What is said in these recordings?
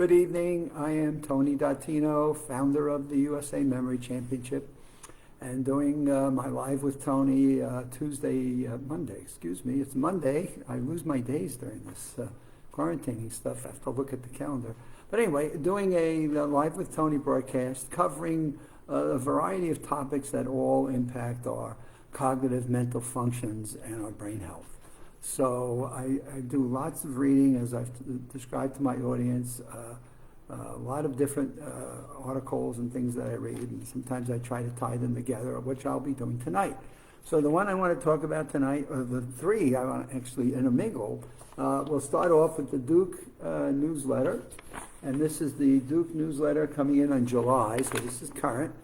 Good evening. I am Tony Dottino, founder of the USA Memory Championship, and doing my Live with Tony Monday, excuse me. It's Monday. I lose my days during this quarantining stuff. I have to look at the calendar. But anyway, doing a Live with Tony broadcast covering a variety of topics that all impact our cognitive mental functions and our brain health. So I do lots of reading, as I've described to my audience, a lot of different articles and things that I read, and sometimes I try to tie them together, which I'll be doing tonight. So the one I want to talk about tonight, or the three I want to actually intermingle, we'll start off with the Duke newsletter, and this is the Duke newsletter coming in on July, so this is current,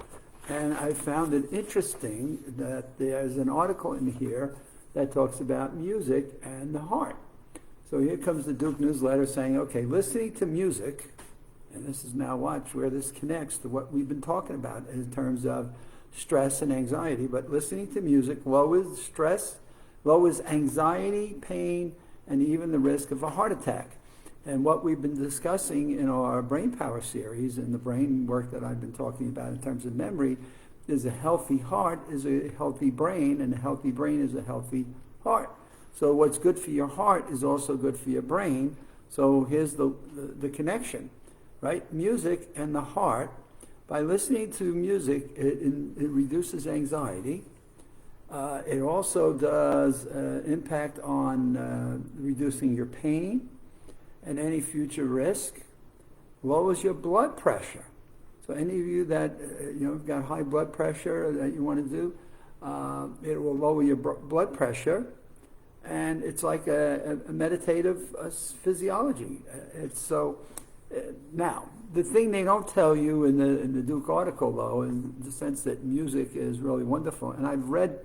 and I found it interesting that there's an article in here that talks about music and the heart. So here comes the Duke newsletter saying, okay, listening to music, and this is now, watch where this connects to what we've been talking about in terms of stress and anxiety, but listening to music lowers stress, lowers anxiety, pain, and even the risk of a heart attack. And what we've been discussing in our brain power series and the brain work that I've been talking about in terms of memory is a healthy heart is a healthy brain, and a healthy brain is a healthy heart. So what's good for your heart is also good for your brain. So here's the connection, right? Music and the heart. By listening to music, it reduces anxiety. It also does impact on reducing your pain and any future risk. Lowers your blood pressure. So any of you that have got high blood pressure that you want to do, it will lower your blood pressure, and it's like a meditative physiology. It's so now the thing they don't tell you in the Duke article, though, in the sense that music is really wonderful, and I've read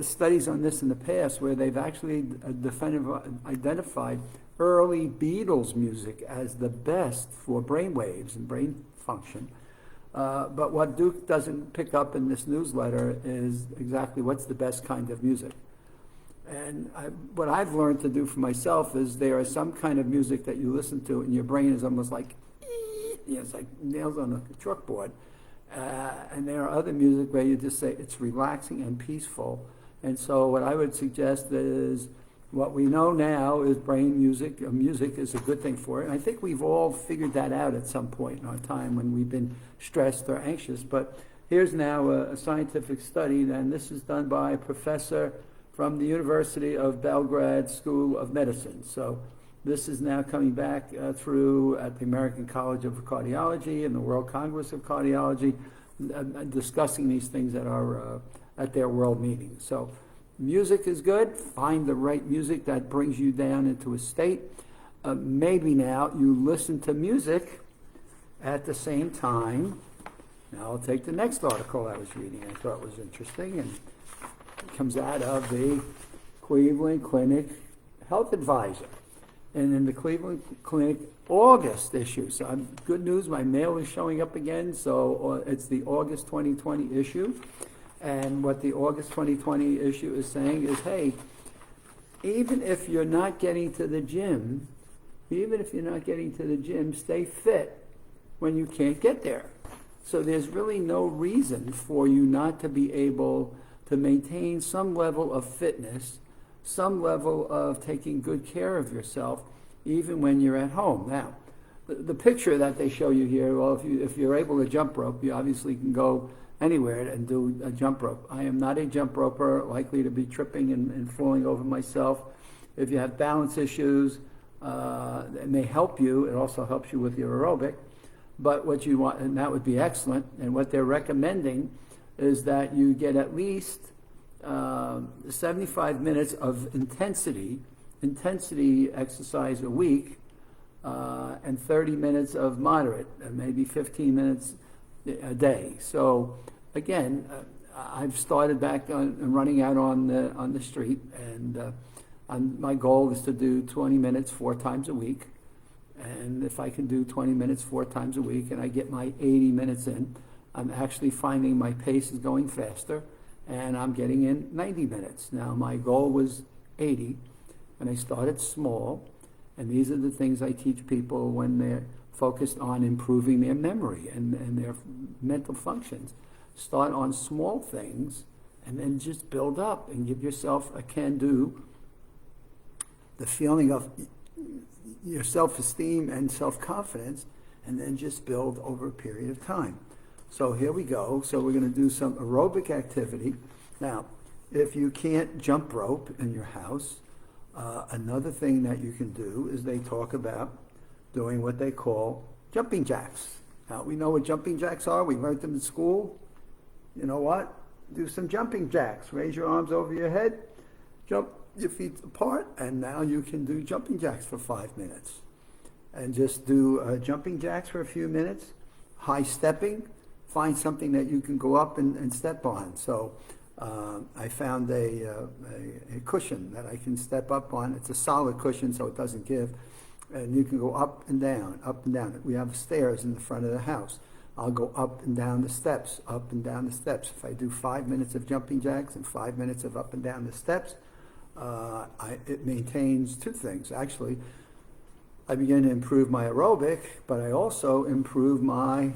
studies on this in the past where they've actually identified early Beatles music as the best for brain waves and brain function. But what Duke doesn't pick up in this newsletter is exactly what's the best kind of music. And what I've learned to do for myself is there is some kind of music that you listen to and your brain is almost like, it's like nails on a chalkboard. And there are other music where you just say it's relaxing and peaceful. And so what I would suggest is what we know now is brain music. Music is a good thing for it. And I think we've all figured that out at some point in our time when we've been stressed or anxious. But here's now a scientific study, and this is done by a professor from the University of Belgrade School of Medicine. So this is now coming back through at the American College of Cardiology and the World Congress of Cardiology, discussing these things at their world meetings. So music is good. Find the right music that brings you down into a state. Maybe now you listen to music at the same time. Now I'll take the next article I was reading I thought was interesting, and it comes out of the Cleveland Clinic Health Advisor. And in the Cleveland Clinic August issue, so good news, my mail is showing up again, so it's the August 2020 issue. And what the August 2020 issue is saying is, hey, even if you're not getting to the gym, stay fit when you can't get there. So there's really no reason for you not to be able to maintain some level of fitness, some level of taking good care of yourself, even when you're at home. Now, the picture that they show you here, well, if you're able to jump rope, you obviously can go anywhere and do a jump rope. I am not a jump roper, likely to be tripping and falling over myself. If you have balance issues, it may help you. It also helps you with your aerobic. But what you want, and that would be excellent, and what they're recommending is that you get at least 75 minutes of intensity exercise a week, and 30 minutes of moderate, maybe 15 minutes a day. So again, I've started back on running out on the street, and my goal is to do 20 minutes 4 times a week. And if I can do 20 minutes 4 times a week and I get my 80 minutes in, I'm actually finding my pace is going faster, and I'm getting in 90 minutes. Now my goal was 80, and I started small, and these are the things I teach people when they're focused on improving their memory and their mental functions. Start on small things and then just build up and give yourself a can-do, the feeling of your self-esteem and self-confidence, and then just build over a period of time. So here we go. So we're going to do some aerobic activity. Now, if you can't jump rope in your house, another thing that you can do is they talk about doing what they call jumping jacks. Now, we know what jumping jacks are. We learned them in school. You know what? Do some jumping jacks. Raise your arms over your head, jump your feet apart, and now you can do jumping jacks for 5 minutes. And just do jumping jacks for a few minutes. High stepping. Find something that you can go up and step on. So I found a cushion that I can step up on. It's a solid cushion, so it doesn't give. And you can go up and down, up and down. We have stairs in the front of the house. I'll go up and down the steps, up and down the steps. If I do 5 minutes of jumping jacks and 5 minutes of up and down the steps, it maintains two things. Actually, I begin to improve my aerobic, but I also improve my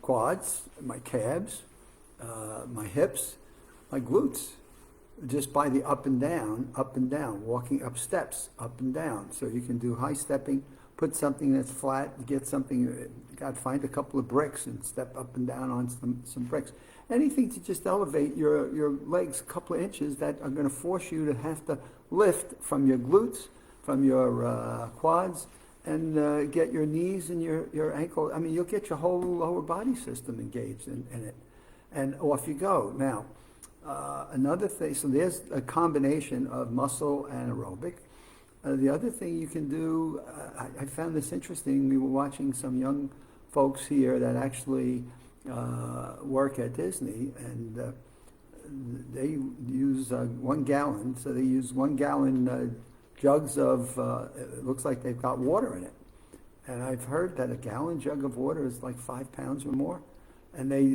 quads, my calves, my hips, my glutes, just by the up and down, walking up steps, up and down. So you can do high stepping, put something that's flat, get something, find a couple of bricks and step up and down on some bricks. Anything to just elevate your legs a couple of inches that are going to force you to have to lift from your glutes, from your quads, and get your knees and your ankle. I mean, you'll get your whole lower body system engaged in it. And off you go. Now, another thing, so there's a combination of muscle and aerobic. The other thing you can do, I found this interesting. We were watching some young folks here that actually work at Disney, and they use 1 gallon. So they use 1 gallon jugs of, it looks like they've got water in it. And I've heard that a gallon jug of water is like 5 pounds or more. And they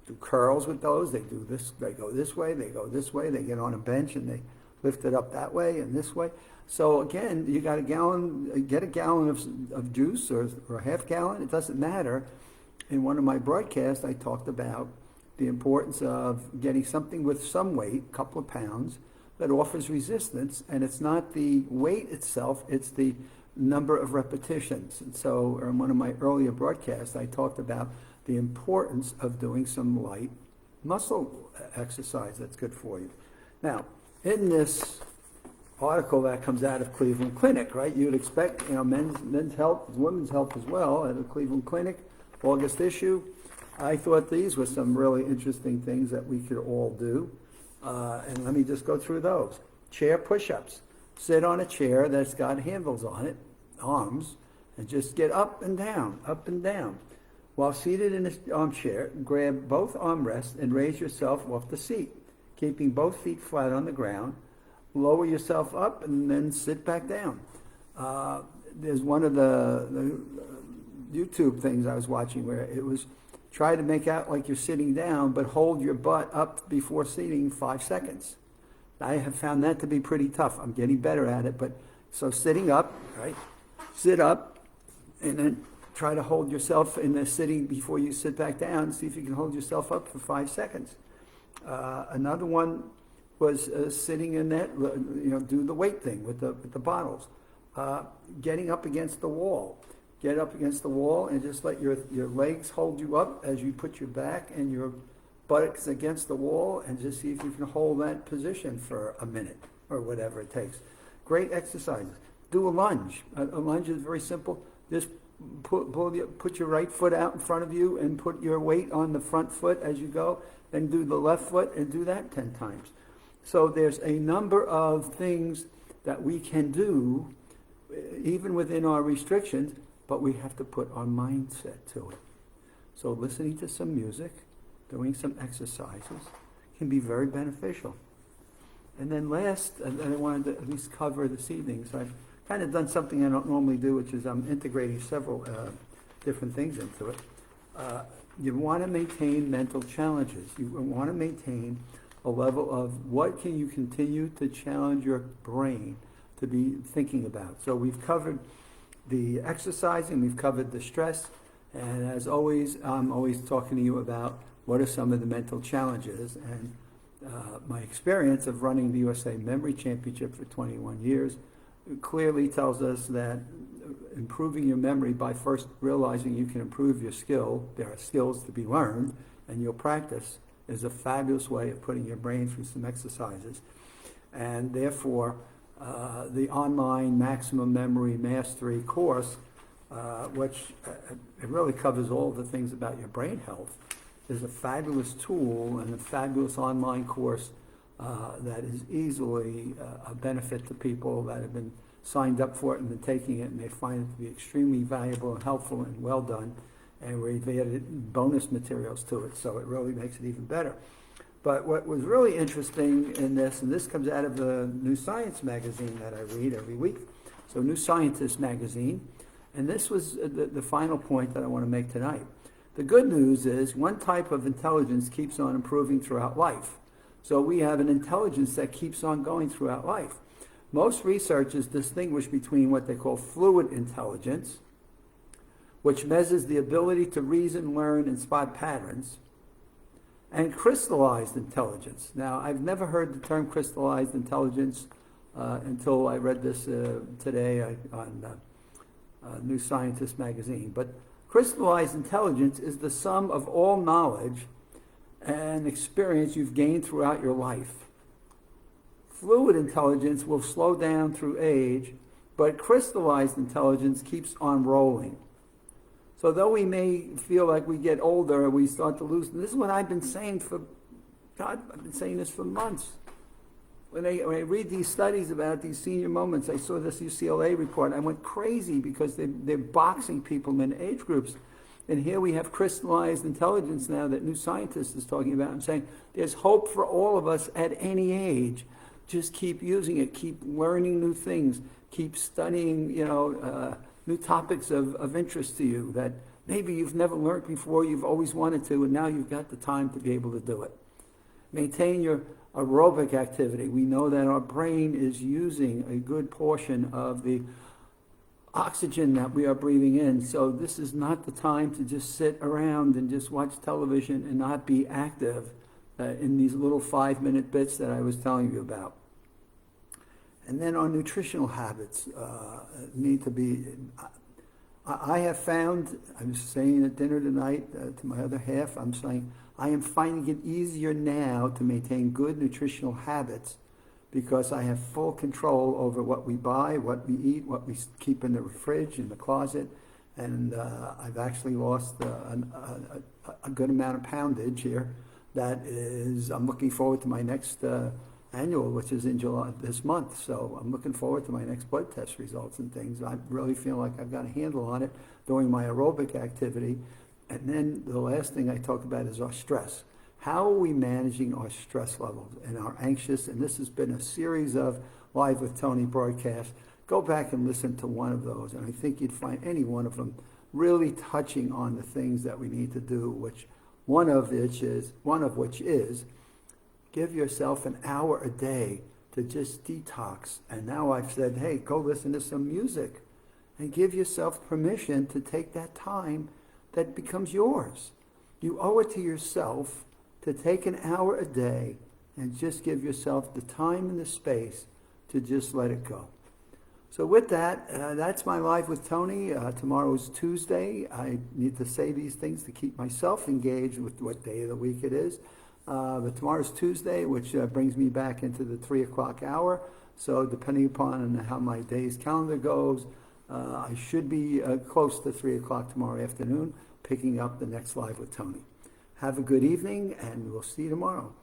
do curls with those. They do this, they go this way, they go this way, they get on a bench and they lift it up that way and this way. So again, you got a gallon, get a gallon of juice or a half gallon, it doesn't matter. In one of my broadcasts, I talked about the importance of getting something with some weight, a couple of pounds, that offers resistance, and it's not the weight itself, it's the number of repetitions. And so in one of my earlier broadcasts, I talked about the importance of doing some light muscle exercise that's good for you. Now, in this article that comes out of Cleveland Clinic, right, you'd expect, men's health, women's health as well, at the Cleveland Clinic, August issue. I thought these were some really interesting things that we could all do. And let me just go through those. Chair push-ups. Sit on a chair that's got handles on it, arms, and just get up and down, up and down. While seated in an armchair, grab both armrests and raise yourself off the seat, keeping both feet flat on the ground. Lower yourself up and then sit back down. There's one of the YouTube things I was watching where it was try to make out like you're sitting down, but hold your butt up before seating 5 seconds. I have found that to be pretty tough. I'm getting better at it, but so sitting up, right? Sit up, and then try to hold yourself in the sitting before you sit back down. See if you can hold yourself up for 5 seconds. Another one was sitting in that, do the weight thing with the bottles. Getting up against the wall. Get up against the wall and just let your legs hold you up as you put your back and your buttocks against the wall, and just see if you can hold that position for a minute or whatever it takes. Great exercises. Do a lunge. A lunge is very simple. Just put your right foot out in front of you and put your weight on the front foot as you go. Then do the left foot and do that 10 times. So there's a number of things that we can do even within our restrictions, but we have to put our mindset to it. So listening to some music, doing some exercises can be very beneficial. And then last, and I wanted to at least cover this evening, so I've kind of done something I don't normally do, which is I'm integrating several different things into it. You want to maintain mental challenges. You want to maintain a level of what can you continue to challenge your brain to be thinking about. So we've covered the exercising, we've covered the stress, and as always, I'm always talking to you about what are some of the mental challenges. And my experience of running the USA Memory Championship for 21 years clearly tells us that improving your memory by first realizing you can improve your skill, there are skills to be learned, and you'll practice, is a fabulous way of putting your brain through some exercises. And therefore, the online Maximum Memory Mastery course, which it really covers all the things about your brain health, is a fabulous tool and a fabulous online course that is easily a benefit to people that have been signed up for it and been taking it, and they find it to be extremely valuable and helpful and well done, and we've added bonus materials to it, so it really makes it even better. But what was really interesting in this, and this comes out of the New Science magazine that I read every week, so New Scientist magazine, and this was the final point that I want to make tonight. The good news is one type of intelligence keeps on improving throughout life. So we have an intelligence that keeps on going throughout life. Most researchers distinguish between what they call fluid intelligence, which measures the ability to reason, learn, and spot patterns, and crystallized intelligence. Now, I've never heard the term crystallized intelligence until I read this today on New Scientist magazine. But crystallized intelligence is the sum of all knowledge and experience you've gained throughout your life. Fluid intelligence will slow down through age, but crystallized intelligence keeps on rolling. So though we may feel like we get older, we start to lose. This is what I've been saying for, God, I've been saying this for months. When I read these studies about these senior moments, I saw this UCLA report. I went crazy because they're boxing people in age groups. And here we have crystallized intelligence now that New Scientist is talking about and saying there's hope for all of us at any age. Just keep using it, keep learning new things, keep studying, new topics of interest to you that maybe you've never learned before, you've always wanted to, and now you've got the time to be able to do it. Maintain your aerobic activity. We know that our brain is using a good portion of the oxygen that we are breathing in. So this is not the time to just sit around and just watch television and not be active in these little 5-minute bits that I was telling you about. And then our nutritional habits need to be, I have found, I was saying at dinner tonight to my other half, I'm saying, I am finding it easier now to maintain good nutritional habits because I have full control over what we buy, what we eat, what we keep in the fridge, in the closet, and I've actually lost a good amount of poundage here. That is, I'm looking forward to my next annual, which is in July this month. So I'm looking forward to my next blood test results and things. I really feel like I've got a handle on it doing my aerobic activity. And then the last thing I talk about is our stress. How are we managing our stress levels and our anxious? And this has been a series of Live with Tony broadcasts. Go back and listen to one of those, and I think you'd find any one of them really touching on the things that we need to do, which one of which is give yourself an hour a day to just detox. And now I've said, hey, go listen to some music and give yourself permission to take that time that becomes yours. You owe it to yourself to take an hour a day and just give yourself the time and the space to just let it go. So with that, that's my Live with Tony. Tomorrow is Tuesday. I need to say these things to keep myself engaged with what day of the week it is. But tomorrow's Tuesday, which brings me back into the 3 o'clock hour. So depending upon how my day's calendar goes, I should be close to 3 o'clock tomorrow afternoon, picking up the next Live with Tony. Have a good evening, and we'll see you tomorrow.